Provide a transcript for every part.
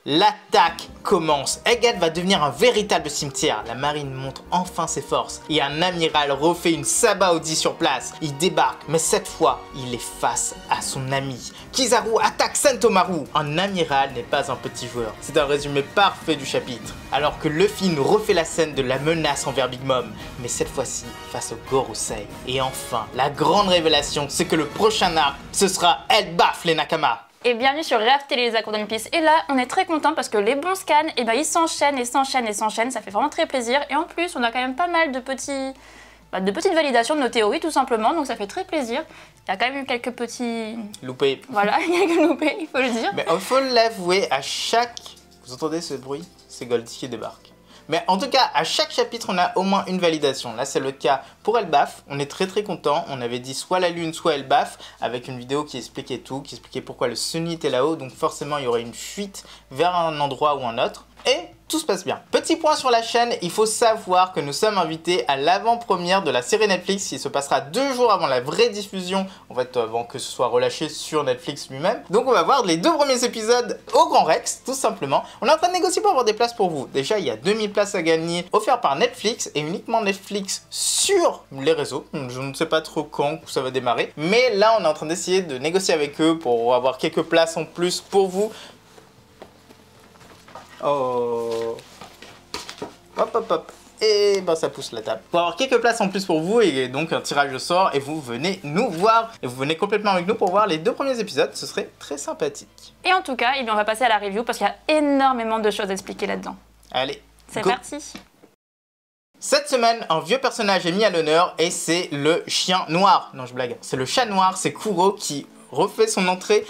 L'attaque commence. Egghead va devenir un véritable cimetière. La marine montre enfin ses forces. Et un amiral refait une Sabaody sur place. Il débarque, mais cette fois, il est face à son ami. Kizaru attaque Sentomaru. Un amiral n'est pas un petit joueur. C'est un résumé parfait du chapitre. Alors que Luffy nous refait la scène de la menace envers Big Mom. Mais cette fois-ci, face au Gorosei. Et enfin, la grande révélation, c'est que le prochain arc, ce sera Elbaf les Nakama. Et bienvenue sur React Télé les accords d'One Piece. Et là, on est très content parce que les bons scans, et ben ils s'enchaînent et s'enchaînent et s'enchaînent. Ça fait vraiment très plaisir. Et en plus, on a quand même pas mal de petites validations de nos théories, tout simplement. Donc ça fait très plaisir. Il y a quand même eu quelques petits loupés. Voilà, il y a quelques loupés, il faut le dire. Mais il faut l'avouer, à chaque... Vous entendez ce bruit? C'est Goldie qui débarque. Mais en tout cas, à chaque chapitre, on a au moins une validation. Là, c'est le cas pour Elbaf. On est très content. On avait dit soit la lune, soit Elbaf, avec une vidéo qui expliquait tout, qui expliquait pourquoi le Sunny était là-haut. Donc forcément, il y aurait une fuite vers un endroit ou un autre. Et tout se passe bien. Petit point sur la chaîne, il faut savoir que nous sommes invités à l'avant-première de la série Netflix qui se passera 2 jours avant la vraie diffusion, en fait avant que ce soit relâché sur Netflix lui-même. Donc on va voir les 2 premiers épisodes au Grand Rex, tout simplement. On est en train de négocier pour avoir des places pour vous. Déjà, il y a 2000 places à gagner offertes par Netflix et uniquement Netflix sur les réseaux. Je ne sais pas trop quand ça va démarrer, mais là on est en train d'essayer de négocier avec eux pour avoir quelques places en plus pour vous. Oh. Hop. Et ben ça pousse la table. Pour avoir quelques places en plus pour vous et donc un tirage au sort et vous venez nous voir. Et vous venez complètement avec nous pour voir les 2 premiers épisodes. Ce serait très sympathique. Et en tout cas, on va passer à la review parce qu'il y a énormément de choses à expliquer là-dedans. Allez, c'est parti. Cette semaine, un vieux personnage est mis à l'honneur et c'est le chien noir. Non, je blague. C'est le chat noir, c'est Kuro qui refait son entrée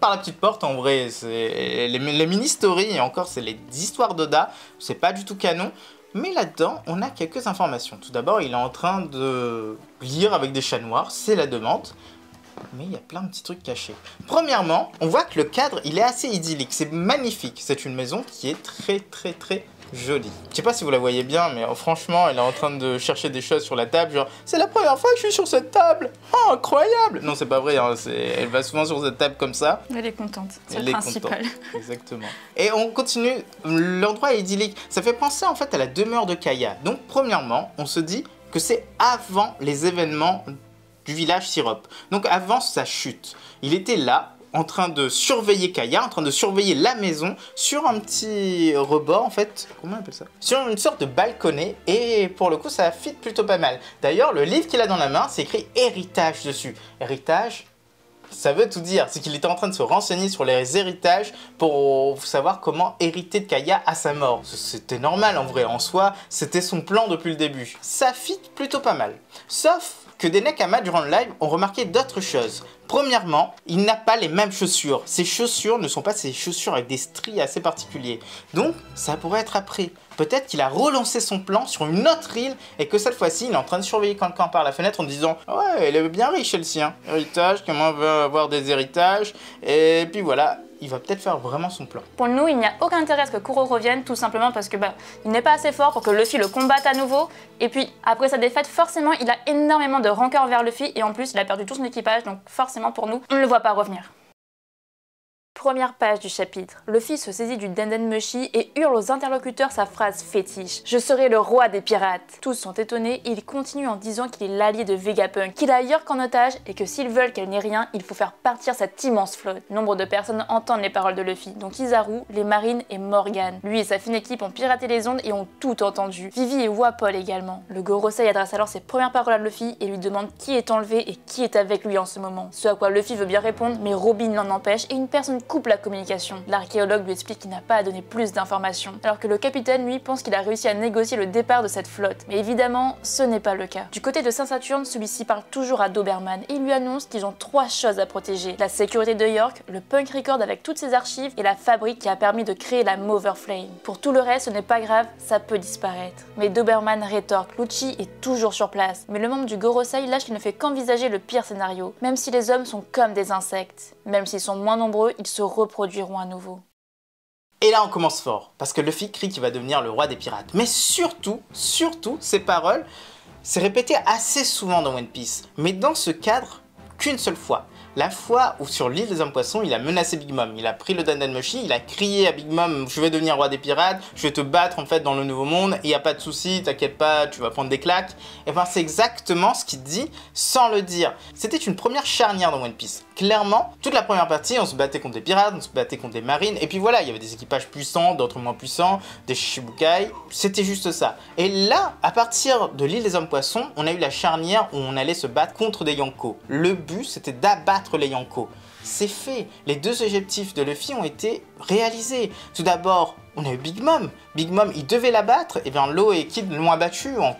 par la petite porte. En vrai, c'est les mini-stories et encore, c'est les histoires d'Oda. C'est pas du tout canon. Mais là-dedans, on a quelques informations. Tout d'abord, il est en train de lire avec des chats noirs. C'est la demande. Mais il y a plein de petits trucs cachés. Premièrement, on voit que le cadre, il est assez idyllique. C'est magnifique. C'est une maison qui est très jolie. Je sais pas si vous la voyez bien, mais franchement, elle est en train de chercher des choses sur la table. Genre, c'est la première fois que je suis sur cette table. Oh, incroyable. Non, c'est pas vrai. Hein, elle va souvent sur cette table comme ça. Elle est contente. C'est le principal. Exactement. Et on continue. L'endroit est idyllique. Ça fait penser en fait à la demeure de Kaya. Donc, premièrement, on se dit que c'est avant les événements du village Sirop. Donc, avant sa chute. Il était là, en train de surveiller Kaya, en train de surveiller la maison sur un petit rebord en fait, comment on appelle ça? Sur une sorte de balconnet et pour le coup ça fit plutôt pas mal. D'ailleurs le livre qu'il a dans la main c'est écrit héritage dessus. Héritage, ça veut tout dire, c'est qu'il était en train de se renseigner sur les héritages pour savoir comment hériter de Kaya à sa mort. C'était normal en vrai, en soi c'était son plan depuis le début. Ça fit plutôt pas mal, sauf que des Nakama durant le live ont remarqué d'autres choses. Premièrement, il n'a pas les mêmes chaussures. Ses chaussures ne sont pas ses chaussures avec des stries assez particuliers. Donc, ça pourrait être après. Peut-être qu'il a relancé son plan sur une autre île et que cette fois-ci, il est en train de surveiller quelqu'un par la fenêtre en disant « Ouais, elle est bien riche elle-ci, hein. Héritage, comment on veut avoir des héritages ?» Et puis voilà, il va peut-être faire vraiment son plan. Pour nous, il n'y a aucun intérêt à ce que Kuro revienne, tout simplement parce que il n'est pas assez fort pour que Luffy le combatte à nouveau. Et puis, après sa défaite, forcément, il a énormément de rancœur vers Luffy et en plus, il a perdu tout son équipage, donc forcément pour nous, on ne le voit pas revenir. Première page du chapitre. Luffy se saisit du Denden Mushi et hurle aux interlocuteurs sa phrase fétiche. « Je serai le roi des pirates !» Tous sont étonnés et il continue en disant qu'il est l'allié de Vegapunk, qu'il a York en otage et que s'ils veulent qu'elle n'ait rien, il faut faire partir cette immense flotte. Nombre de personnes entendent les paroles de Luffy, dont Kizaru, les marines et Morgan. Lui et sa fine équipe ont piraté les ondes et ont tout entendu. Vivi et Wapol également. Le Gorosei adresse alors ses premières paroles à Luffy et lui demande qui est enlevé et qui est avec lui en ce moment. Ce à quoi Luffy veut bien répondre, mais Robin l'en empêche et une personne coupe la communication. L'archéologue lui explique qu'il n'a pas à donner plus d'informations, alors que le capitaine, lui, pense qu'il a réussi à négocier le départ de cette flotte. Mais évidemment, ce n'est pas le cas. Du côté de Saint-Saturne, celui-ci parle toujours à Doberman et il lui annonce qu'ils ont 3 choses à protéger. La sécurité de York, le Punk Record avec toutes ses archives et la fabrique qui a permis de créer la Mover Flame. Pour tout le reste, ce n'est pas grave, ça peut disparaître. Mais Doberman rétorque, Lucci est toujours sur place. Mais le membre du Gorosei lâche qu'il ne fait qu'envisager le pire scénario. Même si les hommes sont comme des insectes. Même s'ils sont moins nombreux, ils se reproduiront à nouveau. Et là on commence fort, parce que Luffy crie qu'il va devenir le roi des pirates. Mais surtout, ces paroles, c'est répété assez souvent dans One Piece. Mais dans ce cadre, qu'une seule fois. la fois où sur l'île des hommes poissons, il a menacé Big Mom. Il a pris le Dandameshi, il a crié à Big Mom, je vais devenir roi des pirates, je vais te battre en fait dans le nouveau monde, il n'y a pas de souci, t'inquiète pas, tu vas prendre des claques. Et ben c'est exactement ce qu'il dit sans le dire. C'était une première charnière dans One Piece. Clairement, toute la première partie, on se battait contre des pirates, on se battait contre des marines, et puis voilà, il y avait des équipages puissants, d'autres moins puissants, des Shichibukai, c'était juste ça. Et là, à partir de l'île des hommes poissons, on a eu la charnière où on allait se battre contre des Yonko. Le but, c'était d'abattre les Yonko. C'est fait. Les deux objectifs de Luffy ont été réalisés. Tout d'abord, on a eu Big Mom. Big Mom, il devait la battre, et bien Law et Kid l'ont abattu en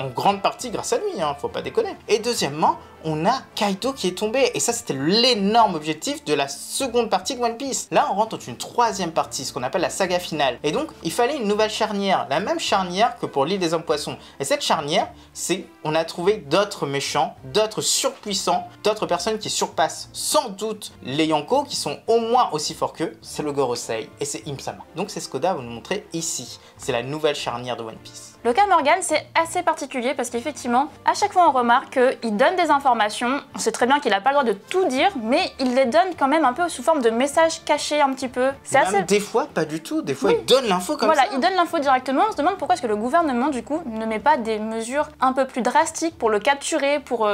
grande partie grâce à lui, hein, faut pas déconner. Et deuxièmement, on a Kaido qui est tombé, et ça c'était l'énorme objectif de la seconde partie de One Piece. Là on rentre dans une troisième partie, ce qu'on appelle la saga finale, et donc il fallait une nouvelle charnière, la même charnière que pour l'île des hommes poissons. Et cette charnière, c'est on a trouvé d'autres méchants, d'autres surpuissants, d'autres personnes qui surpassent sans doute les Yonko, qui sont au moins aussi forts qu'eux, c'est le Gorosei et c'est Im-sama. Donc c'est ce qu'Oda va nous montrer ici, c'est la nouvelle charnière de One Piece. Le cas Morgan, c'est assez particulier parce qu'effectivement, à chaque fois on remarque qu'il donne des informations, on sait très bien qu'il n'a pas le droit de tout dire, mais il les donne quand même un peu sous forme de messages cachés un petit peu. C'est assez... Des fois, pas du tout, des fois il donne l'info comme ça. Voilà, il donne l'info directement, on se demande pourquoi est-ce que le gouvernement du coup ne met pas des mesures un peu plus drastiques pour le capturer, pour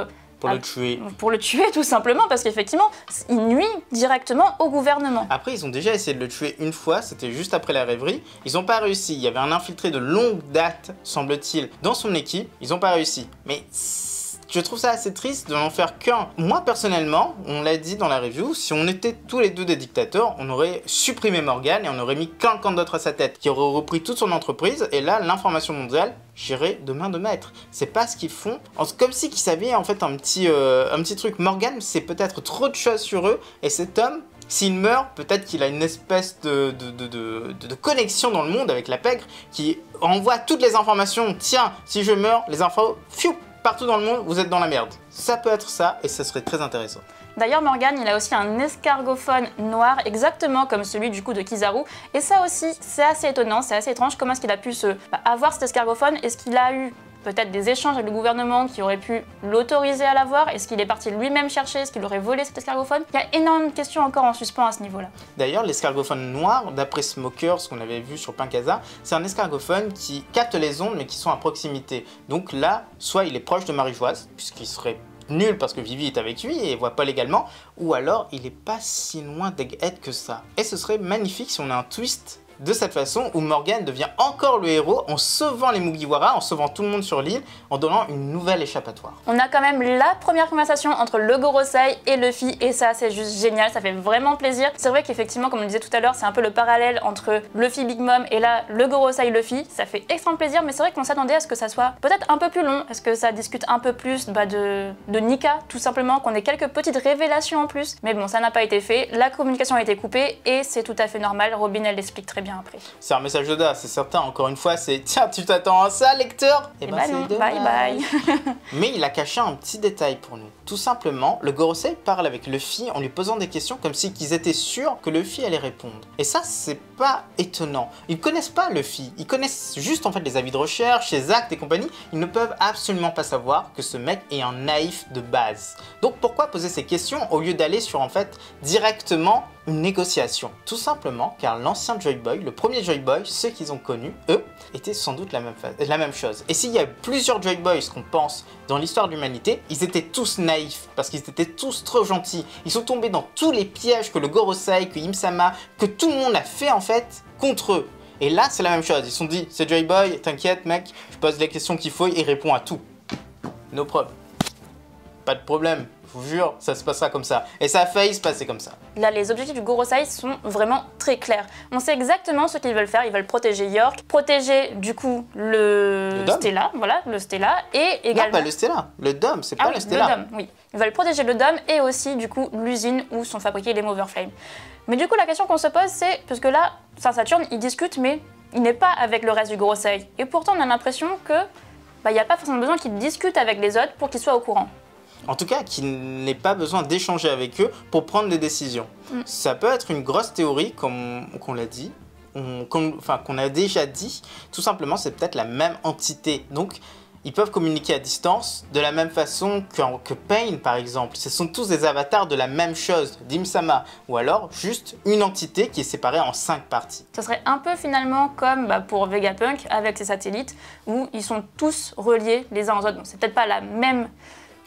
le tuer. Pour le tuer tout simplement, parce qu'effectivement, il nuit directement au gouvernement. Après, ils ont déjà essayé de le tuer une fois, c'était juste après la rêverie. Ils n'ont pas réussi. Il y avait un infiltré de longue date, semble-t-il, dans son équipe. Ils n'ont pas réussi. Mais je trouve ça assez triste de n'en faire qu'un. Moi, personnellement, on l'a dit dans la review, si on était tous les deux des dictateurs, on aurait supprimé Morgan et on aurait mis quelqu'un d'autre à sa tête, qui aurait repris toute son entreprise. Et là, l'information mondiale gérer de main de maître. C'est pas ce qu'ils font. Comme si qu'ils savaient en fait un petit truc. Morgan, c'est peut-être trop de choses sur eux. Et cet homme, s'il meurt, peut-être qu'il a une espèce de connexion dans le monde avec la pègre qui envoie toutes les informations. Tiens, si je meurs, les infos, fiou, partout dans le monde, vous êtes dans la merde. Ça peut être ça et ça serait très intéressant. D'ailleurs, Morgan, il a aussi un escargophone noir, exactement comme celui du coup de Kizaru. Et ça aussi, c'est assez étonnant, c'est assez étrange. Comment est-ce qu'il a pu avoir cet escargophone? Est-ce qu'il a eu peut-être des échanges avec le gouvernement qui auraient pu l'autoriser à l'avoir? Est-ce qu'il est parti lui-même chercher? Est-ce qu'il aurait volé cet escargophone? Il y a énormément de questions encore en suspens à ce niveau-là. D'ailleurs, l'escargophone noir, d'après Smoker, ce qu'on avait vu sur Pankasa, c'est un escargophone qui capte les ondes mais qui sont à proximité. Donc là, soit il est proche de Marie-Joise, puisqu'il serait nul parce que Vivi est avec lui et voit pas légalement, ou alors il est pas si loin d'Egghead que ça. Et ce serait magnifique si on a un twist de cette façon où Morgan devient encore le héros en sauvant les Mugiwara, en sauvant tout le monde sur l'île, en donnant une nouvelle échappatoire. On a quand même la première conversation entre le Gorosei et Luffy et ça c'est juste génial, ça fait vraiment plaisir. C'est vrai qu'effectivement comme on le disait tout à l'heure, c'est un peu le parallèle entre Luffy Big Mom et là le Gorosei Luffy, ça fait extrêmement plaisir mais c'est vrai qu'on s'attendait à ce que ça soit peut-être un peu plus long, est-ce que ça discute un peu plus de Nika tout simplement, qu'on ait quelques petites révélations en plus, mais bon ça n'a pas été fait, la communication a été coupée et c'est tout à fait normal, Robin elle l'explique très bien après. C'est un message d'Oda, c'est certain, encore une fois, c'est tiens, tu t'attends à ça, lecteur? Et bah non, bye bye. Mais il a caché un petit détail pour nous. Tout simplement, le Gorosei parle avec Luffy en lui posant des questions comme si qu'ils étaient sûrs que Luffy allait répondre. Et ça, c'est pas étonnant. Ils connaissent pas Luffy, ils connaissent juste en fait les avis de recherche, les actes et compagnie. Ils ne peuvent absolument pas savoir que ce mec est un naïf de base. Donc pourquoi poser ces questions au lieu d'aller sur en fait directement une négociation? Tout simplement car l'ancien Joy Boy, le premier Joy Boy, ceux qu'ils ont connus, eux, étaient sans doute la même chose. Et s'il y a plusieurs Joy Boys qu'on pense dans l'histoire de l'humanité, ils étaient tous naïfs parce qu'ils étaient tous trop gentils. Ils sont tombés dans tous les pièges que le Gorosei, que Im-sama, que tout le monde a fait en fait contre eux. Et là, c'est la même chose. Ils se sont dit, c'est Joy Boy, t'inquiète mec, je pose les questions qu'il faut et il répond à tout. No problem. Pas de problème. Je vous jure, ça se passera comme ça. Et ça a failli se passer comme ça. Là, les objectifs du Gorosei sont vraiment très clairs. On sait exactement ce qu'ils veulent faire. Ils veulent protéger York, protéger du coup le Stella, voilà, le Stella, et également... Non, pas le Stella, le Dome, c'est pas oui, le Stella. Le Dome, oui. Ils veulent protéger le Dome et aussi du coup l'usine où sont fabriqués les Moverflame. Mais du coup, la question qu'on se pose, c'est, parce que là, Saint-Saturne, il discute, mais il n'est pas avec le reste du Gorosei. Et pourtant, on a l'impression que il n'y a pas forcément besoin qu'il discute avec les autres pour qu'ils soient au courant. En tout cas, qu'il n'ait pas besoin d'échanger avec eux pour prendre des décisions. Ça peut être une grosse théorie, comme qu'on l'a dit, qu'on a déjà dit. Tout simplement, c'est peut-être la même entité. Donc, Ils peuvent communiquer à distance de la même façon que Pain par exemple. Ce sont tous des avatars de la même chose, Dim-sama, ou alors juste une entité qui est séparée en 5 parties. Ce serait un peu finalement comme pour Vegapunk avec ses satellites, où ils sont tous reliés les uns aux autres. Bon, c'est peut-être pas la même...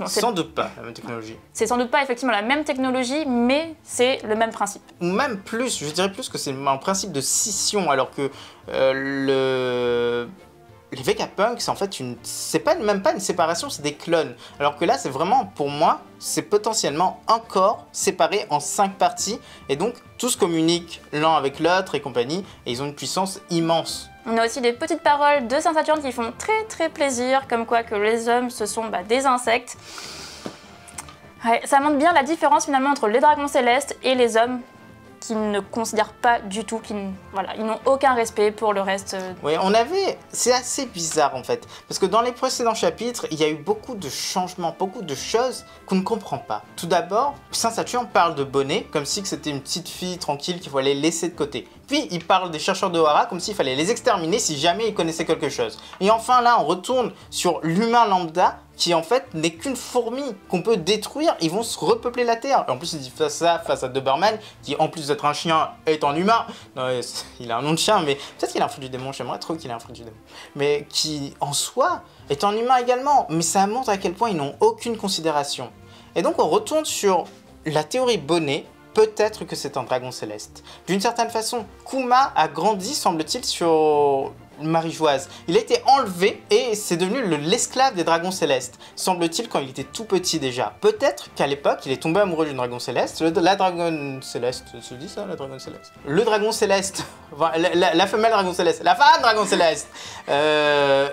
Non, sans doute pas la même technologie. C'est sans doute pas effectivement la même technologie, mais c'est le même principe. Ou même plus, je dirais plus que c'est un principe de scission, alors que les Vegapunk, c'est en fait même pas une séparation, c'est des clones. Alors que là, c'est vraiment, pour moi, c'est potentiellement un corps séparé en 5 parties, et donc tous communiquent l'un avec l'autre et compagnie, et ils ont une puissance immense. On a aussi des petites paroles de Saint Saturne qui font très plaisir, comme quoi que les hommes, ce sont des insectes. Ouais, ça montre bien la différence finalement entre les dragons célestes et les hommes, qui ne considèrent pas du tout, ils n'ont aucun respect pour le reste. Oui, c'est assez bizarre en fait, parce que dans les précédents chapitres, il y a eu beaucoup de changements, beaucoup de choses qu'on ne comprend pas. Tout d'abord, Saint Saturne parle de Bonnet, comme si c'était une petite fille tranquille qu'il fallait laisser de côté. Puis il parle des chercheurs de Ohara comme s'il fallait les exterminer si jamais ils connaissaient quelque chose. Et enfin là, on retourne sur l'humain lambda, qui en fait n'est qu'une fourmi qu'on peut détruire, ils vont se repeupler la Terre. Et en plus il dit ça face à Doberman, qui en plus d'être un chien est un humain. Non, il a un nom de chien, mais peut-être qu'il a un fruit du démon, j'aimerais trop qu'il ait un fruit du démon. Mais qui en soi est un humain également, mais ça montre à quel point ils n'ont aucune considération. Et donc on retourne sur la théorie Bonnet. Peut-être que c'est un dragon céleste. D'une certaine façon, Kuma a grandi, semble-t-il, sur Marie-Joise. Il a été enlevé et c'est devenu l'esclave des dragons célestes. Semble-t-il quand il était tout petit déjà. Peut-être qu'à l'époque, il est tombé amoureux d'une dragon céleste. La dragon céleste, se dit ça, la dragon céleste? Le dragon céleste, la femelle dragon céleste, la femme dragon céleste,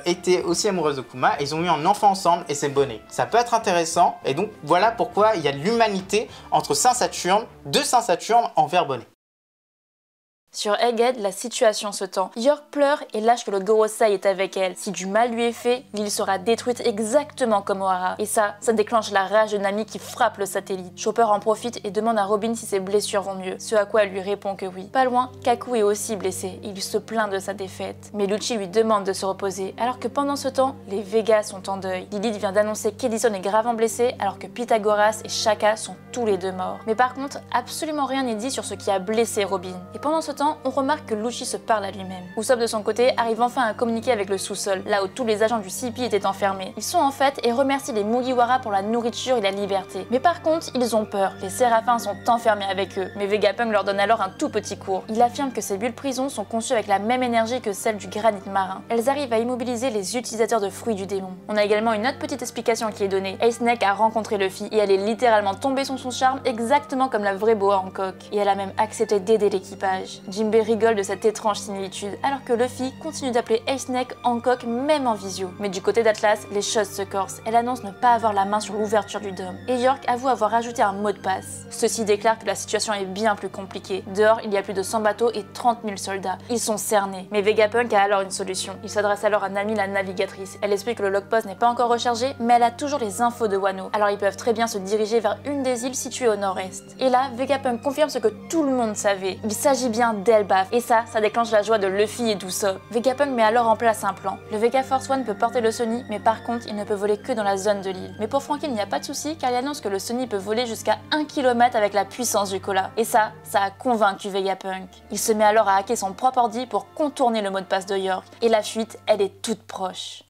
était aussi amoureuse de Kuma. Et ils ont eu un enfant ensemble et c'est Bonnet. Ça peut être intéressant et donc voilà pourquoi il y a de l'humanité entre Saint Saturne, de Saint Saturne envers Bonnet. Sur Egghead, la situation se tend. York pleure et lâche que le Gorosei est avec elle. Si du mal lui est fait, l'île sera détruite exactement comme Ohara. Et ça déclenche la rage de Nami qui frappe le satellite. Chopper en profite et demande à Robin si ses blessures vont mieux. Ce à quoi elle lui répond que oui. Pas loin, Kaku est aussi blessé. Il se plaint de sa défaite. Mais Lucci lui demande de se reposer, alors que pendant ce temps, les Vegas sont en deuil. Lilith vient d'annoncer qu'Edison est gravement blessé, alors que Pythagoras et Shaka sont tous les deux morts. Mais par contre, absolument rien n'est dit sur ce qui a blessé Robin. Et pendant ce temps, on remarque que Lucci se parle à lui-même. Usopp de son côté arrive enfin à communiquer avec le sous-sol, là où tous les agents du CP étaient enfermés. Ils sont en fête et remercient les Mugiwara pour la nourriture et la liberté. Mais par contre, ils ont peur. Les Séraphins sont enfermés avec eux, mais Vegapunk leur donne alors un tout petit cours. Il affirme que ces bulles prison sont conçues avec la même énergie que celle du granit marin. Elles arrivent à immobiliser les utilisateurs de fruits du démon. On a également une autre petite explication qui est donnée. Ace Snake a rencontré Luffy et elle est littéralement tombée sous son charme exactement comme la vraie Boa Hancock. Et elle a même accepté d'aider l'équipage. Jinbei rigole de cette étrange similitude, alors que Luffy continue d'appeler Ace Snake Hancock même en visio. Mais du côté d'Atlas, les choses se corsent. Elle annonce ne pas avoir la main sur l'ouverture du dôme. Et York avoue avoir ajouté un mot de passe. Ceci déclare que la situation est bien plus compliquée. Dehors, il y a plus de 100 bateaux et 30 000 soldats. Ils sont cernés. Mais Vegapunk a alors une solution. Il s'adresse alors à Nami la navigatrice. Elle explique que le logpost n'est pas encore rechargé, mais elle a toujours les infos de Wano. Alors ils peuvent très bien se diriger vers une des îles situées au nord-est. Et là, Vegapunk confirme ce que tout le monde savait. Il s'agit bien d'Elbaf. Et ça déclenche la joie de Luffy et d'Usopp. Vegapunk met alors en place un plan. Le Vega Force One peut porter le Sunny, mais par contre, il ne peut voler que dans la zone de l'île. Mais pour Franky, il n'y a pas de souci, car il annonce que le Sunny peut voler jusqu'à 1 km avec la puissance du cola. Et ça a convaincu Vegapunk. Il se met alors à hacker son propre ordi pour contourner le mot de passe de York. Et la fuite, elle est toute proche.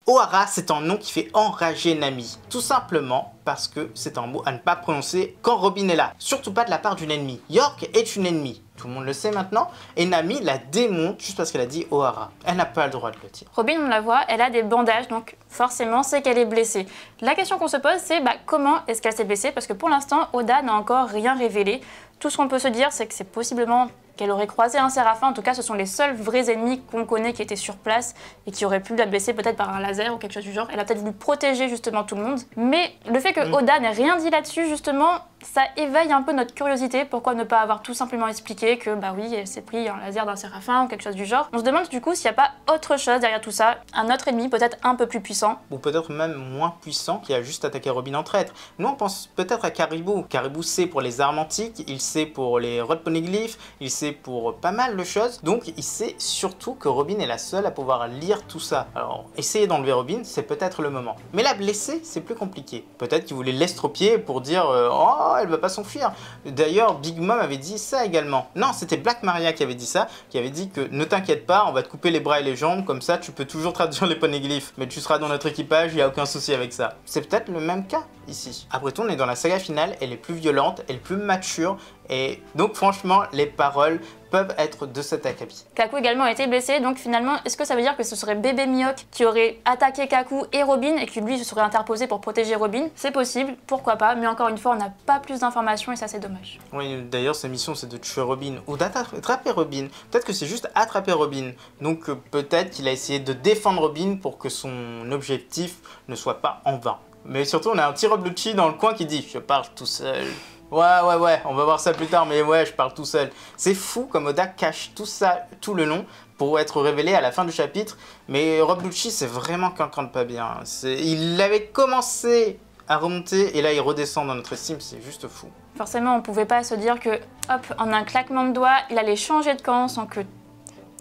Ohara, c'est un nom qui fait enrager Nami. Tout simplement parce que c'est un mot à ne pas prononcer quand Robin est là. Surtout pas de la part d'une ennemie. York est une ennemie. Tout le monde le sait maintenant. Et Nami la démonte juste parce qu'elle a dit Ohara. Elle n'a pas le droit de le dire. Robin, on la voit, elle a des bandages, donc forcément c'est qu'elle est blessée. La question qu'on se pose, c'est comment est-ce qu'elle s'est blessée? Parce que pour l'instant, Oda n'a encore rien révélé. Tout ce qu'on peut se dire, c'est que c'est possiblement qu'elle aurait croisé un Séraphin. En tout cas, ce sont les seuls vrais ennemis qu'on connaît qui étaient sur place et qui auraient pu la blesser peut-être par un laser ou quelque chose du genre. Elle a peut-être voulu protéger justement tout le monde. Mais le fait que Oda n'ait rien dit là-dessus, justement, ça éveille un peu notre curiosité. Pourquoi ne pas avoir tout simplement expliqué que, oui, elle s'est pris un laser d'un Séraphin ou quelque chose du genre. On se demande du coup s'il n'y a pas autre chose derrière tout ça. Un autre ennemi peut-être un peu plus puissant. Ou peut-être même moins puissant qui a juste attaqué Robin en traître. Nous, on pense peut-être à Caribou. Caribou sait pour les armes antiques, il sait pour les Rod Poneglyph, il sait passé pour pas mal de choses, donc il sait surtout que Robin est la seule à pouvoir lire tout ça. Alors, essayer d'enlever Robin, c'est peut-être le moment. Mais la blesser, c'est plus compliqué. Peut-être qu'il voulait l'estropier pour dire oh, elle va pas s'enfuir. D'ailleurs, Big Mom avait dit ça également. Non, c'était Black Maria qui avait dit ça, qui avait dit que ne t'inquiète pas, on va te couper les bras et les jambes, comme ça tu peux toujours traduire les poneglyphes, mais tu seras dans notre équipage, il n'y a aucun souci avec ça. C'est peut-être le même cas ici. Après tout, on est dans la saga finale, elle est plus violente, elle est plus mature, et donc franchement, les paroles peuvent être de cet acabit. Kaku également a été blessé, donc finalement, est-ce que ça veut dire que ce serait bébé Mihawk qui aurait attaqué Kaku et Robin et que lui se serait interposé pour protéger Robin? C'est possible, pourquoi pas, mais encore une fois, on n'a pas plus d'informations et ça c'est dommage. Oui, d'ailleurs, sa mission c'est de tuer Robin ou d'attraper Robin. Peut-être que c'est juste attraper Robin. Donc peut-être qu'il a essayé de défendre Robin pour que son objectif ne soit pas en vain. Mais surtout, on a un petit Rob Lucci dans le coin qui dit « Je parle tout seul ». Ouais, on va voir ça plus tard, mais ouais, je parle tout seul. C'est fou comme Oda cache tout ça tout le long pour être révélé à la fin du chapitre. Mais Rob Lucci, c'est vraiment quelqu'un de pas bien. Il avait commencé à remonter et là, il redescend dans notre estime, c'est juste fou. Forcément, on pouvait pas se dire que, hop, en un claquement de doigts, il allait changer de camp sans que...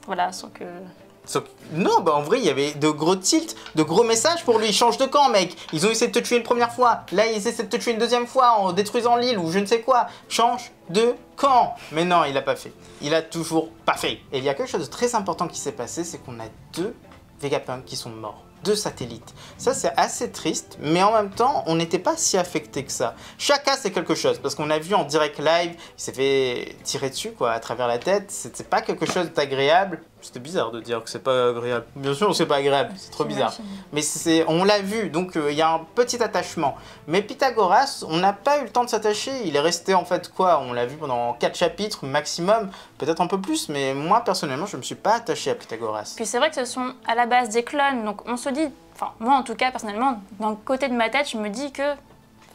Voilà, sans que... Non, bah en vrai, il y avait de gros tilts, de gros messages pour lui. Change de camp, mec. Ils ont essayé de te tuer une première fois. Là, ils essaient de te tuer une deuxième fois en détruisant l'île ou je ne sais quoi. Change de camp. Mais non, il a pas fait. Il a toujours pas fait. Et il y a quelque chose de très important qui s'est passé, c'est qu'on a 2 Vegapunk qui sont morts. 2 satellites. Ça, c'est assez triste, mais en même temps, on n'était pas si affecté que ça. Chacun, c'est quelque chose, parce qu'on a vu en direct live, il s'est fait tirer dessus, quoi, à travers la tête. C'était pas quelque chose d'agréable. C'était bizarre de dire que c'est pas agréable. Bien sûr, c'est pas agréable, c'est trop bizarre. Mais on l'a vu, donc il y a un petit attachement. Mais Pythagoras, on n'a pas eu le temps de s'attacher. Il est resté en fait quoi? On l'a vu pendant 4 chapitres maximum, peut-être un peu plus, mais moi personnellement, je me suis pas attaché à Pythagoras. Puis c'est vrai que ce sont à la base des clones, donc on se dit, enfin moi en tout cas personnellement, d'un côté de ma tête, je me dis que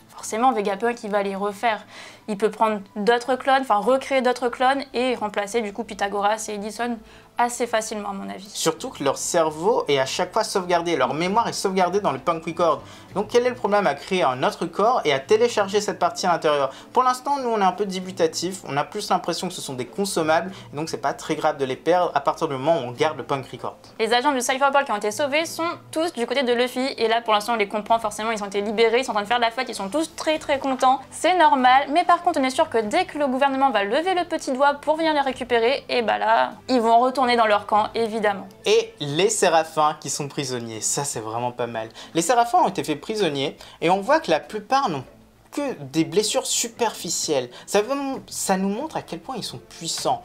forcément Vegapunk il va les refaire. Il peut prendre d'autres clones, enfin recréer d'autres clones et remplacer du coup Pythagoras et Edison assez facilement à mon avis. Surtout que leur cerveau est à chaque fois sauvegardé, leur mémoire est sauvegardée dans le Punk Record. Donc quel est le problème à créer un autre corps et à télécharger cette partie à l'intérieur? Pour l'instant, nous on est un peu débutatif, on a plus l'impression que ce sont des consommables, et donc c'est pas très grave de les perdre à partir du moment où on garde le Punk Record. Les agents du Cypherball qui ont été sauvés sont tous du côté de Luffy, et là pour l'instant on les comprend forcément, ils ont été libérés, ils sont en train de faire la fête, ils sont tous très contents, c'est normal, mais par contre on est sûr que dès que le gouvernement va lever le petit doigt pour venir les récupérer, et bah là, ils vont retourner dans leur camp, évidemment. Et les Séraphins qui sont prisonniers, ça c'est vraiment pas mal. Les Séraphins ont été faits prisonniers, et on voit que la plupart n'ont que des blessures superficielles. Ça nous montre à quel point ils sont puissants.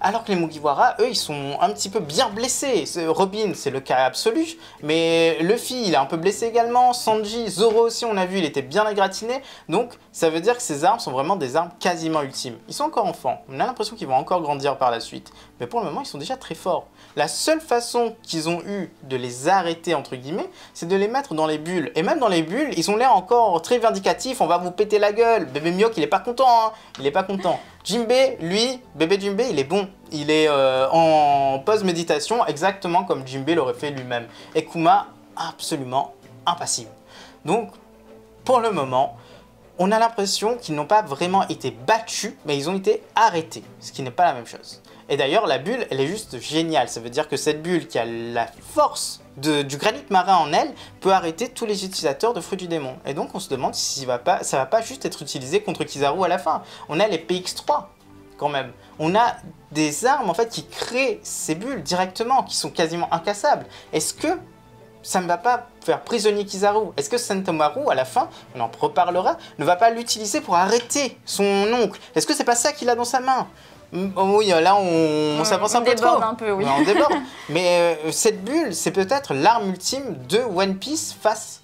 Alors que les Mugiwara, eux, ils sont un petit peu bien blessés. Robin, c'est le cas absolu, mais Luffy, il est un peu blessé également. Sanji, Zoro aussi, on a vu, il était bien égratigné. Donc, ça veut dire que ces armes sont vraiment des armes quasiment ultimes. Ils sont encore enfants, on a l'impression qu'ils vont encore grandir par la suite. Mais pour le moment, ils sont déjà très forts. La seule façon qu'ils ont eu de les arrêter, entre guillemets, c'est de les mettre dans les bulles. Et même dans les bulles, ils ont l'air encore très vindicatifs, on va vous péter la gueule. Bébé Mihawk, il est pas content, hein. Il est pas content. Jinbei, lui, bébé Jinbei, il est bon. Il est en pause méditation, exactement comme Jinbei l'aurait fait lui-même. Et Kuma, absolument impassible. Donc, pour le moment, on a l'impression qu'ils n'ont pas vraiment été battus, mais ils ont été arrêtés, ce qui n'est pas la même chose. Et d'ailleurs, la bulle, elle est juste géniale. Ça veut dire que cette bulle qui a la force du granit marin en elle peut arrêter tous les utilisateurs de fruits du démon. Et donc, on se demande si ça va pas juste être utilisé contre Kizaru à la fin. On a les PX3, quand même. On a des armes, en fait, qui créent ces bulles directement, qui sont quasiment incassables. Est-ce que ça ne va pas faire prisonnier Kizaru? Est-ce que Sentomaru, à la fin, on en reparlera, ne va pas l'utiliser pour arrêter son oncle? Est-ce que c'est pas ça qu'il a dans sa main? Oui, là on s'avance un peu trop. Un peu, oui. On déborde. Mais cette bulle, c'est peut-être l'arme ultime de One Piece face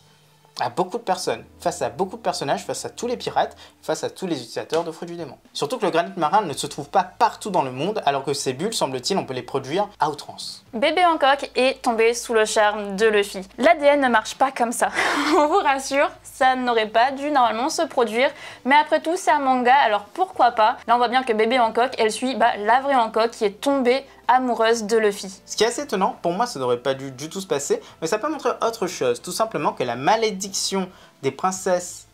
à beaucoup de personnes, face à beaucoup de personnages, face à tous les pirates, face à tous les utilisateurs de fruits du démon. Surtout que le granit marin ne se trouve pas partout dans le monde, alors que ces bulles, semble-t-il, on peut les produire à outrance. Bébé Hancock est tombé sous le charme de Luffy. L'ADN ne marche pas comme ça. On vous rassure, ça n'aurait pas dû normalement se produire, mais après tout c'est un manga, alors pourquoi pas. Là on voit bien que Bébé Hancock, elle suit la vraie Hancock qui est tombée amoureuse de Luffy. Ce qui est assez étonnant, pour moi ça n'aurait pas dû du tout se passer, mais ça peut montrer autre chose, tout simplement que la malédiction des princesses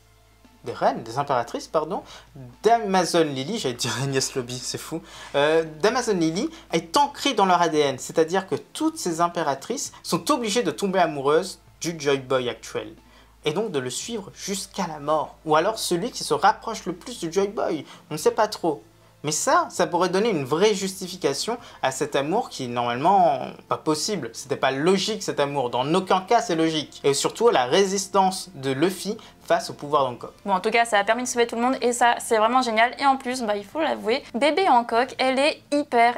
des impératrices, pardon, d'Amazon Lily, j'allais dire Agnès Lobby, c'est fou, d'Amazon Lily est ancrée dans leur ADN, c'est-à-dire que toutes ces impératrices sont obligées de tomber amoureuses du Joy Boy actuel. Et donc de le suivre jusqu'à la mort. Ou alors celui qui se rapproche le plus du Joy Boy, on ne sait pas trop. Mais ça pourrait donner une vraie justification à cet amour qui est normalement pas possible. C'était pas logique cet amour, dans aucun cas c'est logique. Et surtout la résistance de Luffy face au pouvoir d'Hancock. Bon, en tout cas, ça a permis de sauver tout le monde et ça, c'est vraiment génial. Et en plus, il faut l'avouer, bébé Hancock, elle est hyper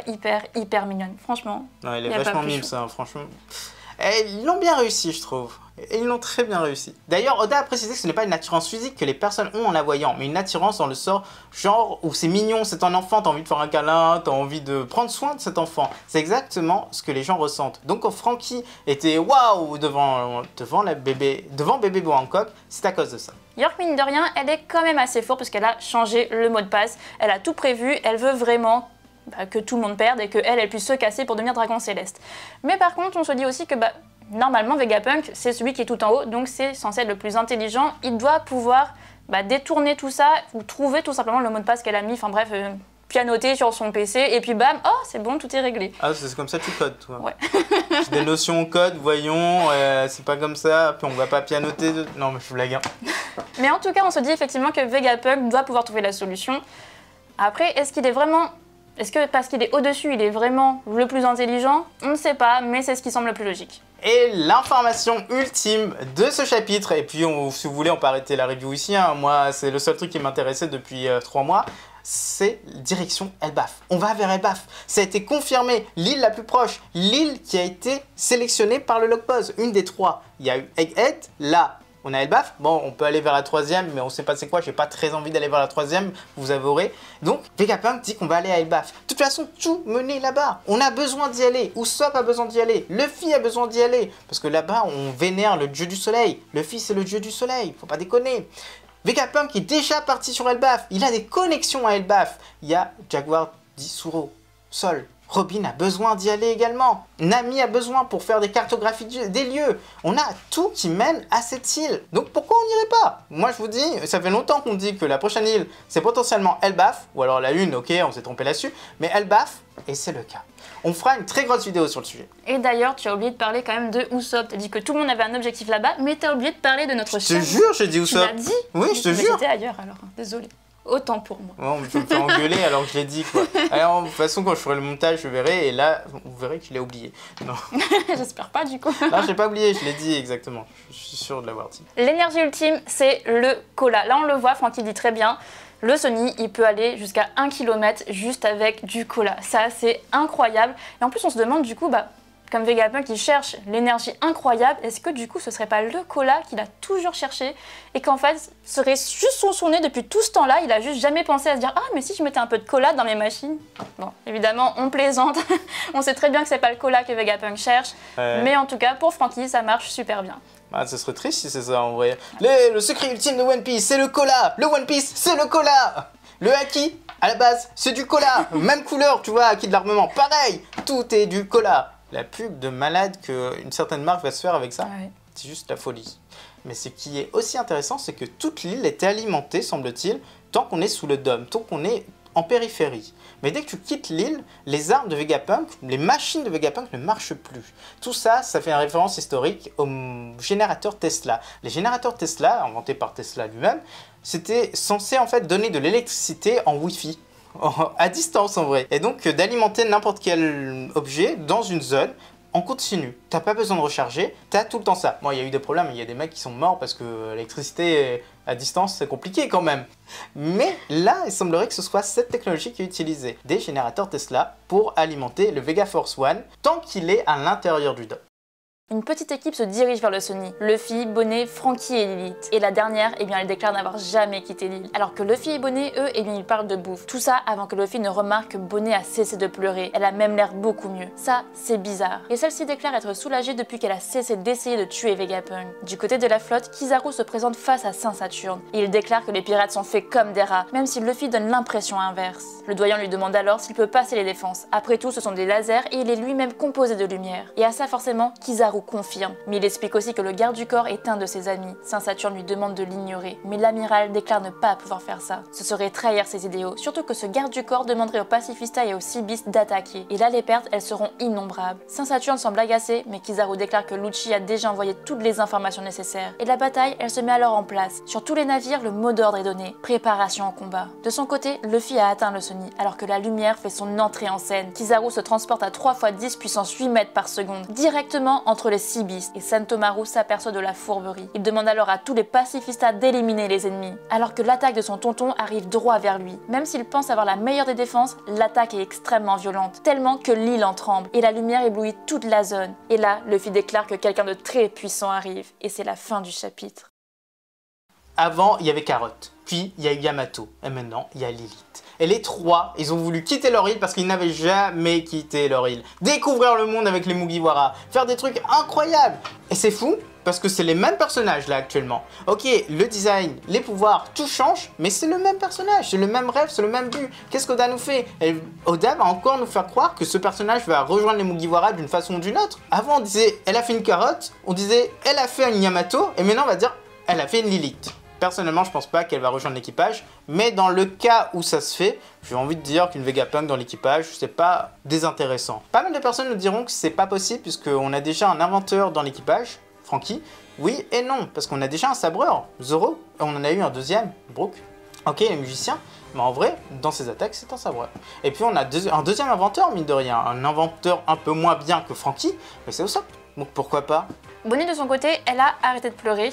mignonne. Franchement, non, elle est vachement mime ça, franchement. Et ils l'ont bien réussi, je trouve. Et ils l'ont très bien réussi. D'ailleurs, Oda a précisé que ce n'est pas une attirance physique que les personnes ont en la voyant, mais une attirance dans le sort, genre où c'est mignon, c'est un enfant, t'as envie de faire un câlin, t'as envie de prendre soin de cet enfant. C'est exactement ce que les gens ressentent. Donc quand Franky était waouh devant bébé Boa Hancock, c'est à cause de ça. York, mine de rien, elle est quand même assez forte parce qu'elle a changé le mot de passe. Elle a tout prévu, elle veut vraiment que tout le monde perde et qu'elle puisse se casser pour devenir dragon céleste. Mais par contre, on se dit aussi que normalement, Vegapunk, c'est celui qui est tout en haut, donc c'est censé être le plus intelligent. Il doit pouvoir détourner tout ça ou trouver tout simplement le mot de passe qu'elle a mis, enfin bref, pianoter sur son PC et puis bam, oh c'est bon, tout est réglé. Ah, c'est comme ça que tu codes, toi. Ouais. J'ai des notions en code, voyons, c'est pas comme ça, puis on va pas pianoter. Non, mais je blague. Hein. Mais en tout cas, on se dit effectivement que Vegapunk doit pouvoir trouver la solution. Après, est-ce que parce qu'il est au-dessus, il est vraiment le plus intelligent? On ne sait pas, mais c'est ce qui semble le plus logique. Et l'information ultime de ce chapitre, et puis si vous voulez on peut arrêter la review ici, hein. Moi c'est le seul truc qui m'intéressait depuis 3 mois, c'est direction Elbaf. On va vers Elbaf, ça a été confirmé, l'île la plus proche, l'île qui a été sélectionnée par le logpost, une des 3. Il y a eu Egghead, là on a Elbaf, bon on peut aller vers la 3e, mais on sait pas c'est quoi, j'ai pas très envie d'aller vers la 3e, vous avouerez. Donc Vegapunk dit qu'on va aller à Elbaf. De toute façon, tout menait là-bas. On a besoin d'y aller, Usopp a besoin d'y aller, Luffy a besoin d'y aller. Parce que là-bas, on vénère le dieu du soleil. Luffy c'est le dieu du soleil, faut pas déconner. Vegapunk est déjà parti sur Elbaf, il a des connexions à Elbaf. Il y a Jaguar d'Isuro, Sol. Robin a besoin d'y aller également. Nami a besoin pour faire des cartographies des lieux. On a tout qui mène à cette île. Donc pourquoi on n'irait pas? Moi je vous dis, ça fait longtemps qu'on dit que la prochaine île c'est potentiellement Elbaf. Ou alors la une, ok, on s'est trompé là-dessus. Mais Elbaf, et c'est le cas. On fera une très grosse vidéo sur le sujet. Et d'ailleurs, tu as oublié de parler quand même de Usopp. Tu as dit que tout le monde avait un objectif là-bas, mais tu as oublié de parler de notre Je te jure, j'ai dit Usopp. Tu l'as dit? Oui, je te jure. C'était ailleurs alors, désolé. Autant pour moi. Bon, je vais me faire engueuler alors que je l'ai dit quoi. Alors de toute façon quand je ferai le montage je verrai et là vous verrez que je l'ai oublié. Non. J'espère pas du coup. Non je l'ai pas oublié, je l'ai dit exactement. Je suis sûr de l'avoir dit. L'énergie ultime c'est le cola. Là on le voit, Franky dit très bien. Le Sony, il peut aller jusqu'à 1 km juste avec du cola. Ça c'est incroyable. Et en plus on se demande du coup comme Vegapunk qui cherche l'énergie incroyable, est-ce que du coup ce serait pas le cola qu'il a toujours cherché et qu'en fait serait juste sous son nez depuis tout ce temps-là, il a juste jamais pensé à se dire ah mais si je mettais un peu de cola dans mes machines. Bon, évidemment on plaisante, on sait très bien que c'est pas le cola que Vegapunk cherche, mais en tout cas pour Franky ça marche super bien. Ah, ce serait triste si c'est ça en vrai. Le secret ultime de One Piece c'est le cola, le One Piece c'est le cola. Le haki à la base c'est du cola, même couleur tu vois, haki de l'armement, pareil, tout est du cola. La pub de malade qu'une certaine marque va se faire avec ça, ouais. C'est juste la folie. Mais ce qui est aussi intéressant, c'est que toute l'île était alimentée, semble-t-il, tant qu'on est sous le dôme, tant qu'on est en périphérie. Mais dès que tu quittes l'île, les armes de Vegapunk, les machines de Vegapunk ne marchent plus. Tout ça, ça fait une référence historique aux générateurs Tesla. Les générateurs Tesla, inventés par Tesla lui-même, c'était censé en fait donner de l'électricité en Wi-Fi. À distance en vrai. Et donc d'alimenter n'importe quel objet dans une zone en continu. T'as pas besoin de recharger, t'as tout le temps ça. Bon, il y a eu des problèmes, il y a des mecs qui sont morts parce que l'électricité à distance c'est compliqué quand même. Mais là, il semblerait que ce soit cette technologie qui est utilisée. Des générateurs Tesla pour alimenter le Vega Force One tant qu'il est à l'intérieur du dôme. Une petite équipe se dirige vers le Sony. Luffy, Bonnet, Franky et Lilith. Et la dernière, elle déclare n'avoir jamais quitté l'île. Alors que Luffy et Bonnet, eux, ils parlent de bouffe. Tout ça avant que Luffy ne remarque que Bonnet a cessé de pleurer. Elle a même l'air beaucoup mieux. Ça, c'est bizarre. Et celle-ci déclare être soulagée depuis qu'elle a cessé d'essayer de tuer Vegapunk. Du côté de la flotte, Kizaru se présente face à Saint-Saturne. Et il déclare que les pirates sont faits comme des rats, même si Luffy donne l'impression inverse. Le doyen lui demande alors s'il peut passer les défenses. Après tout, ce sont des lasers et il est lui-même composé de lumière. Et à ça, forcément, Kizaru Kizaru confirme, mais il explique aussi que le garde du corps est un de ses amis. Saint-Saturne lui demande de l'ignorer, mais l'amiral déclare ne pas pouvoir faire ça. Ce serait trahir ses idéaux, surtout que ce garde du corps demanderait aux pacifistas et aux Seabeasts d'attaquer. Et là, les pertes, elles seront innombrables. Saint-Saturne semble agacé, mais Kizaru déclare que Lucci a déjà envoyé toutes les informations nécessaires. Et la bataille, elle se met alors en place. Sur tous les navires, le mot d'ordre est donné. Préparation au combat. De son côté, Luffy a atteint le Sunny, alors que la lumière fait son entrée en scène. Kizaru se transporte à 3 × 10 puissance 8 mètres par seconde, directement entre les Seabeasts, et Sentomaru s'aperçoit de la fourberie. Il demande alors à tous les pacifistas d'éliminer les ennemis, alors que l'attaque de son tonton arrive droit vers lui. Même s'il pense avoir la meilleure des défenses, l'attaque est extrêmement violente, tellement que l'île en tremble, et la lumière éblouit toute la zone. Et là, Luffy déclare que quelqu'un de très puissant arrive, et c'est la fin du chapitre. Avant, il y avait Carotte, puis il y a eu Yamato, et maintenant, il y a Lilith. Et les trois, ils ont voulu quitter leur île parce qu'ils n'avaient jamais quitté leur île. Découvrir le monde avec les Mugiwara, faire des trucs incroyables. Et c'est fou, parce que c'est les mêmes personnages là actuellement. Ok, le design, les pouvoirs, tout change, mais c'est le même personnage, c'est le même rêve, c'est le même but. Qu'est-ce qu'Oda nous fait? Oda va encore nous faire croire que ce personnage va rejoindre les Mugiwara d'une façon ou d'une autre. Avant, on disait, elle a fait une carotte, on disait, elle a fait un Yamato, et maintenant on va dire, elle a fait une Lilith. Personnellement, je pense pas qu'elle va rejoindre l'équipage, mais dans le cas où ça se fait, j'ai envie de dire qu'une Vegapunk dans l'équipage, c'est pas désintéressant. Pas mal de personnes nous diront que c'est pas possible puisqu'on a déjà un inventeur dans l'équipage, Franky. Oui et non, parce qu'on a déjà un sabreur, Zoro, et on en a eu un deuxième, Brook. Ok, il est musicien, mais en vrai, dans ses attaques, c'est un sabreur. Et puis on a un deuxième inventeur, mine de rien, un inventeur un peu moins bien que Franky, mais c'est Usopp, donc pourquoi pas. Bonnie de son côté, elle a arrêté de pleurer.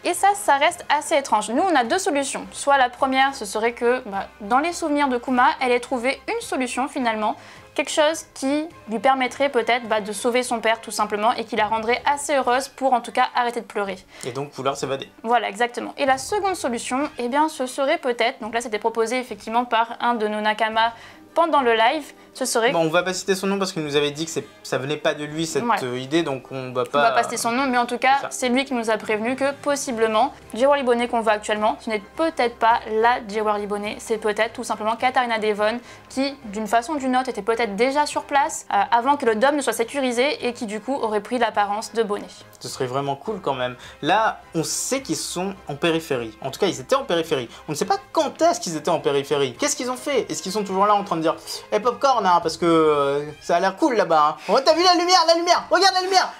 Et ça reste assez étrange. Nous, on a deux solutions. Soit la première, ce serait que dans les souvenirs de Kuma, elle ait trouvé une solution finalement, quelque chose qui lui permettrait peut-être de sauver son père tout simplement et qui la rendrait assez heureuse pour en tout cas arrêter de pleurer. Et donc vouloir s'évader. Voilà, exactement. Et la seconde solution, eh bien, ce serait peut-être, donc là c'était proposé effectivement par un de nos Nakama pendant le live, ce serait... Bon, on va pas citer son nom parce qu'il nous avait dit que ça venait pas de lui cette idée, donc on va pas... On va pas citer son nom, mais en tout cas, c'est lui qui nous a prévenu que possiblement, Jewelry Bonnet qu'on voit actuellement, ce n'est peut-être pas la Jewelry Bonnet, c'est peut-être tout simplement Katarina Devon qui, d'une façon ou d'une autre, était peut-être déjà sur place avant que le dôme ne soit sécurisé et qui du coup aurait pris l'apparence de Bonnet. Ce serait vraiment cool quand même. Là, on sait qu'ils sont en périphérie. En tout cas, ils étaient en périphérie. On ne sait pas quand est-ce qu'ils étaient en périphérie. Qu'est-ce qu'ils ont fait? Est-ce qu'ils sont toujours là en train de dire « Hey Popcorn, hein, parce que ça a l'air cool là-bas. Hein. Oh, t'as vu la lumière? Regarde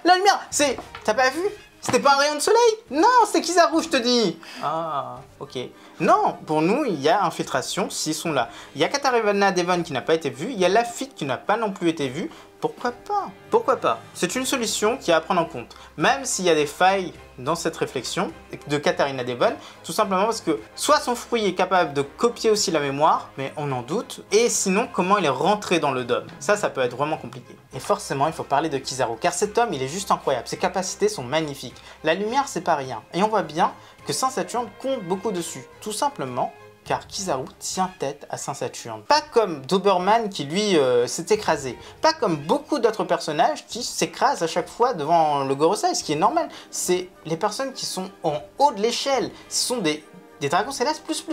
la lumière! C'est... T'as pas vu? C'était pas un rayon de soleil? Non, c'est Kizaru, je te dis. Ah, ok. Non, pour nous, il y a infiltration s'ils sont là. Il y a Katarina Devon qui n'a pas été vue, il y a Lafitte qui n'a pas non plus été vue. Pourquoi pas? Pourquoi pas? C'est une solution qui est à prendre en compte. Même s'il y a des failles dans cette réflexion de Katarina Devon, tout simplement parce que soit son fruit est capable de copier aussi la mémoire, mais on en doute, et sinon comment il est rentré dans le dôme. Ça peut être vraiment compliqué. Et forcément, il faut parler de Kizaru, car cet homme, il est juste incroyable. Ses capacités sont magnifiques. La lumière, c'est pas rien. Et on voit bien que Saint-Saturne compte beaucoup dessus. Tout simplement car Kizaru tient tête à Saint-Saturne. Pas comme Doberman qui lui s'est écrasé. Pas comme beaucoup d'autres personnages qui s'écrasent à chaque fois devant le Gorosei, ce qui est normal. C'est les personnes qui sont en haut de l'échelle. Ce sont des dragons célestes plus.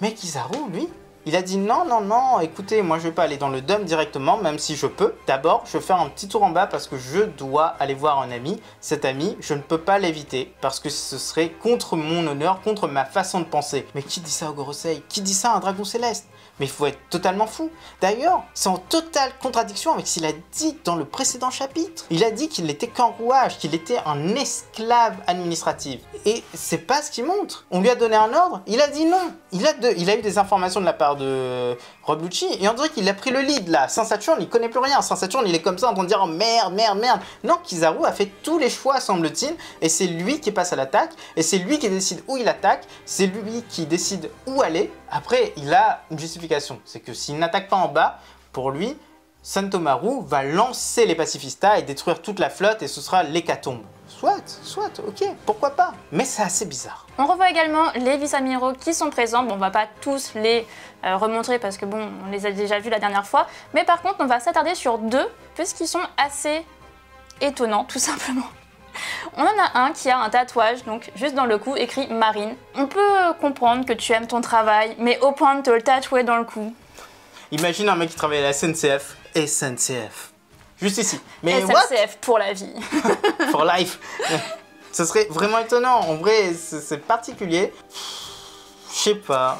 Mais Kizaru, lui, il a dit non, écoutez, moi je vais pas aller dans le dôme directement, même si je peux. D'abord, je vais faire un petit tour en bas parce que je dois aller voir un ami. Cet ami, je ne peux pas l'éviter parce que ce serait contre mon honneur, contre ma façon de penser. Mais qui dit ça au Gorosei? Qui dit ça à un dragon céleste? Mais il faut être totalement fou. D'ailleurs, c'est en totale contradiction avec ce qu'il a dit dans le précédent chapitre. Il a dit qu'il n'était qu'un rouage, qu'il était un esclave administratif. Et c'est pas ce qu'il montre. On lui a donné un ordre, il a dit non. Il a eu des informations de la part de Rob Lucci et on dirait qu'il a pris le lead là. Saint-Saturne, il connaît plus rien. Saint-Saturne, il est comme ça en train de dire oh, merde. Non, Kizaru a fait tous les choix, semble-t-il, et c'est lui qui passe à l'attaque, et c'est lui qui décide où il attaque, c'est lui qui décide où aller. Après, il a une justification, c'est que s'il n'attaque pas en bas, pour lui, Sentomaru va lancer les pacifistas et détruire toute la flotte et ce sera l'hécatombe. Soit, ok, pourquoi pas, mais c'est assez bizarre. On revoit également les vice-amiraux qui sont présents. Bon, on va pas tous les remontrer parce que bon, on les a déjà vus la dernière fois, mais par contre, on va s'attarder sur deux puisqu'ils sont assez étonnants, tout simplement. On en a un qui a un tatouage, donc juste dans le cou, écrit Marine. On peut comprendre que tu aimes ton travail, mais au point de te le tatouer dans le cou. Imagine un mec qui travaille à la SNCF. SNCF. juste ici. Mais SNCF pour la vie. For life. Ce serait vraiment étonnant. En vrai, c'est particulier. Je sais pas.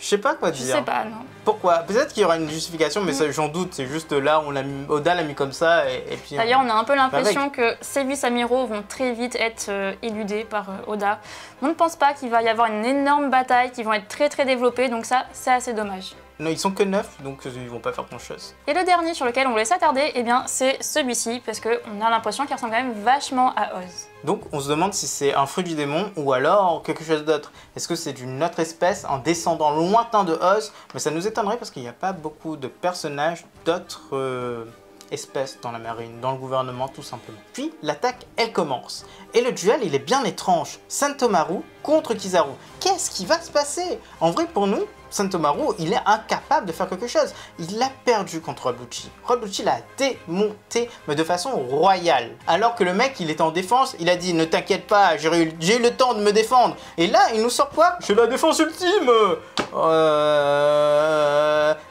Je sais pas quoi dire. Je sais pas, non. Pourquoi? Peut-être qu'il y aura une justification, mais ça, j'en doute. C'est juste là, Oda l'a mis comme ça et puis... D'ailleurs, on a un peu l'impression que ces 8 amiraux vont très vite être éludés par Oda. On ne pense pas qu'il va y avoir une énorme bataille, qui vont être très très développées, donc ça, c'est assez dommage. Non, ils sont que 9, donc ils vont pas faire grand-chose. Et le dernier sur lequel on voulait s'attarder, eh bien, c'est celui-ci, parce qu'on a l'impression qu'il ressemble quand même vachement à Oz. Donc on se demande si c'est un fruit du démon ou alors quelque chose d'autre. Est-ce que c'est d'une autre espèce, un descendant lointain de Oz? Mais ça nous étonnerait parce qu'il n'y a pas beaucoup de personnages d'autres espèces dans la marine, dans le gouvernement tout simplement. Puis l'attaque, elle commence. Et le duel, il est bien étrange. Sentomaru contre Kizaru. Qu'est-ce qui va se passer? En vrai, pour nous, Sentomaru, il est incapable de faire quelque chose. Il a perdu contre Rob Lucci. Rob Lucci l'a démonté, mais de façon royale. Alors que le mec, il était en défense, il a dit « Ne t'inquiète pas, j'ai eu le temps de me défendre. » Et là, il nous sort quoi? « J'ai la défense ultime !»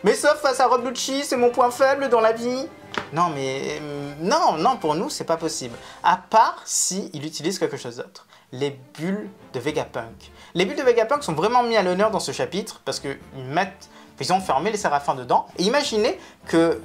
Mais sauf face à Rob Lucci, c'est mon point faible dans la vie. Non, mais... Non, pour nous, c'est pas possible. À part si il utilise quelque chose d'autre. Les bulles de Vegapunk. Les bulles de Vegapunk sont vraiment mis à l'honneur dans ce chapitre parce qu'ils ont enfermé les séraphins dedans. Et imaginez que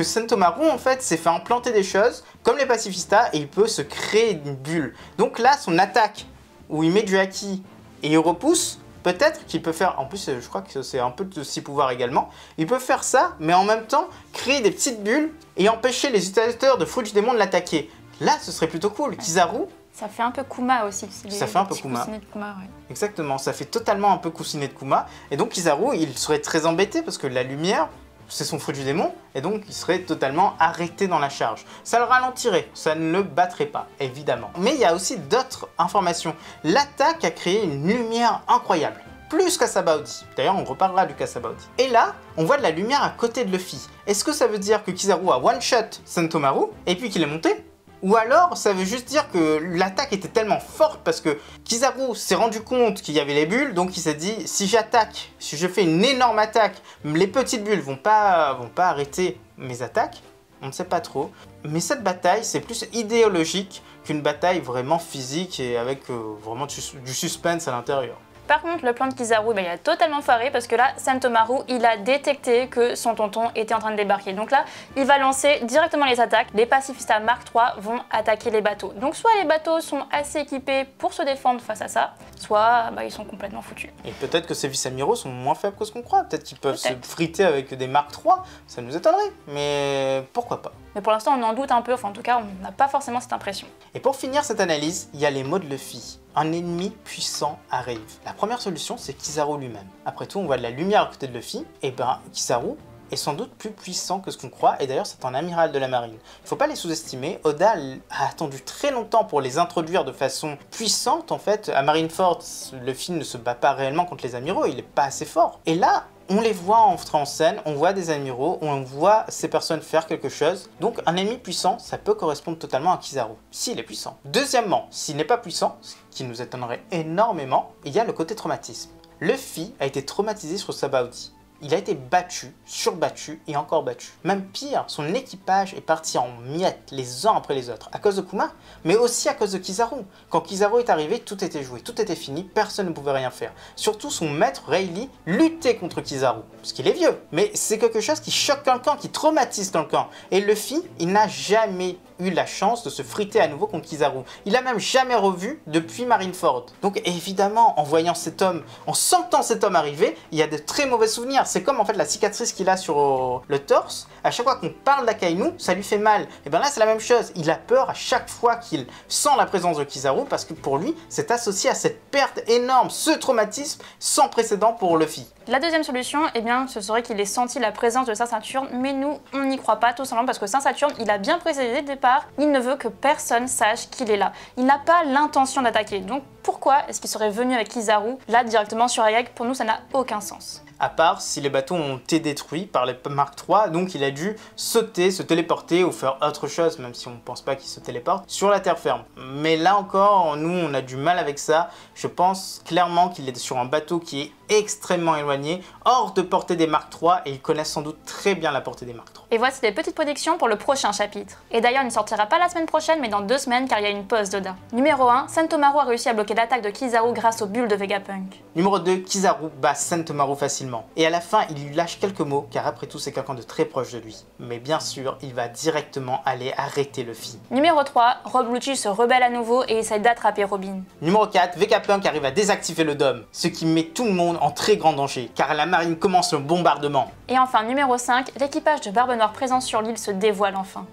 Sentomaru, en fait, s'est fait implanter des choses comme les pacifistas et il peut se créer une bulle. Donc là, son attaque, où il met du haki et il repousse, peut-être qu'il peut faire, en plus je crois que c'est un peu de 6 pouvoirs également, il peut faire ça, mais en même temps, créer des petites bulles et empêcher les utilisateurs de fruits du démon de l'attaquer. Là, ce serait plutôt cool. Kizaru... Ça fait un peu Kuma aussi. Ça fait un peu Kuma. De Kuma, ouais. Exactement, ça fait totalement un peu coussinet de Kuma. Et donc Kizaru, il serait très embêté parce que la lumière, c'est son fruit du démon. Et donc il serait totalement arrêté dans la charge. Ça le ralentirait, ça ne le battrait pas, évidemment. Mais il y a aussi d'autres informations. L'attaque a créé une lumière incroyable. Plus qu'Asabaody. D'ailleurs, on reparlera du Kasabaody. Et là, on voit de la lumière à côté de Luffy. Est-ce que ça veut dire que Kizaru a one-shot Sentomaru et puis qu'il est monté? Ou alors, ça veut juste dire que l'attaque était tellement forte parce que Kizaru s'est rendu compte qu'il y avait les bulles, donc il s'est dit, si j'attaque, si je fais une énorme attaque, les petites bulles vont pas arrêter mes attaques. On ne sait pas trop. Mais cette bataille, c'est plus idéologique qu'une bataille vraiment physique et avec vraiment du suspense à l'intérieur. Par contre, le plan de Kizaru, il a totalement foiré parce que là, Sentomaru, il a détecté que son tonton était en train de débarquer. Donc là, il va lancer directement les attaques. Les pacifistas Mark III vont attaquer les bateaux. Donc soit les bateaux sont assez équipés pour se défendre face à ça, soit ils sont complètement foutus. Et peut-être que ces vice-amiraux sont moins faibles que ce qu'on croit. Peut-être qu'ils peuvent se friter avec des Mark III. Ça nous étonnerait, mais pourquoi pas. Mais pour l'instant, on en doute un peu. Enfin, en tout cas, on n'a pas forcément cette impression. Et pour finir cette analyse, il y a les mots de Luffy. Un ennemi puissant arrive. La première solution, c'est Kizaru lui-même. Après tout, on voit de la lumière à côté de Luffy. Et ben, Kizaru est sans doute plus puissant que ce qu'on croit. Et d'ailleurs, c'est un amiral de la marine. Il ne faut pas les sous-estimer. Oda a attendu très longtemps pour les introduire de façon puissante. En fait, à Marineford, Luffy ne se bat pas réellement contre les amiraux. Il n'est pas assez fort. Et là, on les voit entrer en scène, on voit des amiraux, on voit ces personnes faire quelque chose. Donc un ennemi puissant, ça peut correspondre totalement à Kizaru, s'il est puissant. Deuxièmement, s'il n'est pas puissant, ce qui nous étonnerait énormément, il y a le côté traumatisme. Luffy a été traumatisé sur Sabaody. Il a été battu, surbattu et encore battu. Même pire, son équipage est parti en miettes les uns après les autres, à cause de Kuma, mais aussi à cause de Kizaru. Quand Kizaru est arrivé, tout était joué, tout était fini, personne ne pouvait rien faire. Surtout son maître Rayleigh luttait contre Kizaru, parce qu'il est vieux. Mais c'est quelque chose qui choque quelqu'un, qui traumatise quelqu'un. Et Luffy, il n'a jamais eu la chance de se friter à nouveau contre Kizaru. Il l'a même jamais revu depuis Marineford. Donc évidemment, en voyant cet homme, en sentant cet homme arriver, il y a de très mauvais souvenirs. C'est comme en fait la cicatrice qu'il a sur le torse. À chaque fois qu'on parle d'Akainu, ça lui fait mal. Et bien là, c'est la même chose. Il a peur à chaque fois qu'il sent la présence de Kizaru parce que pour lui, c'est associé à cette perte énorme, ce traumatisme sans précédent pour Luffy. La deuxième solution, eh bien, ce serait qu'il ait senti la présence de Saint-Saturne, mais nous, on n'y croit pas, tout simplement parce que Saint-Saturne, il a bien précisé dès le départ, il ne veut que personne sache qu'il est là. Il n'a pas l'intention d'attaquer, donc pourquoi est-ce qu'il serait venu avec Kizaru, là, directement sur Ayek? Pour nous, ça n'a aucun sens. à part si les bateaux ont été détruits par les Mark III, donc il a dû sauter, se téléporter ou faire autre chose, même si on ne pense pas qu'il se téléporte, sur la terre ferme. Mais là encore, nous on a du mal avec ça. Je pense clairement qu'il est sur un bateau qui est extrêmement éloigné, hors de portée des Mark III, et ils connaissent sans doute très bien la portée des Mark III. Et voici des petites prédictions pour le prochain chapitre. Et d'ailleurs, il ne sortira pas la semaine prochaine, mais dans 2 semaines, car il y a une pause d'Oda. Numéro 1, Sentomaru a réussi à bloquer l'attaque de Kizaru grâce aux bulles de Vegapunk. Numéro 2, Kizaru bat Sentomaru facilement. Et à la fin, il lui lâche quelques mots, car après tout, c'est quelqu'un de très proche de lui. Mais bien sûr, il va directement aller arrêter Luffy. Numéro 3, Rob Lucci se rebelle à nouveau et essaie d'attraper Robin. Numéro 4, Vegapunk arrive à désactiver le dôme, ce qui met tout le monde en très grand danger, car la marine commence le bombardement. Et enfin, numéro 5, l'équipage de Barbe Noire présent sur l'île se dévoile enfin.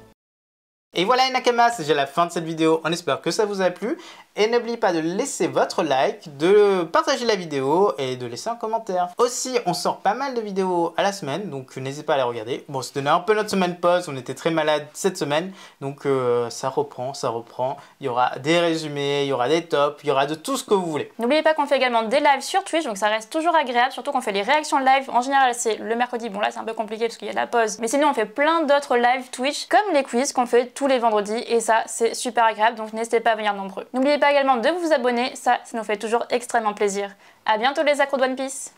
Et voilà les Nakamas, c'est déjà la fin de cette vidéo, on espère que ça vous a plu. Et n'oubliez pas de laisser votre like, de partager la vidéo et de laisser un commentaire. Aussi, on sort pas mal de vidéos à la semaine, donc n'hésitez pas à les regarder. Bon, c'était un peu notre semaine pause, on était très malade cette semaine, donc ça reprend. Il y aura des résumés, il y aura des tops, il y aura de tout ce que vous voulez. N'oubliez pas qu'on fait également des lives sur Twitch, donc ça reste toujours agréable, surtout qu'on fait les réactions live. En général, c'est le mercredi, bon là c'est un peu compliqué parce qu'il y a la pause, mais sinon on fait plein d'autres lives Twitch, comme les quiz qu'on fait tous les vendredis, et ça c'est super agréable, donc n'hésitez pas à venir nombreux. N'oubliez pas également de vous abonner, ça nous fait toujours extrêmement plaisir. A bientôt les accros de One Piece.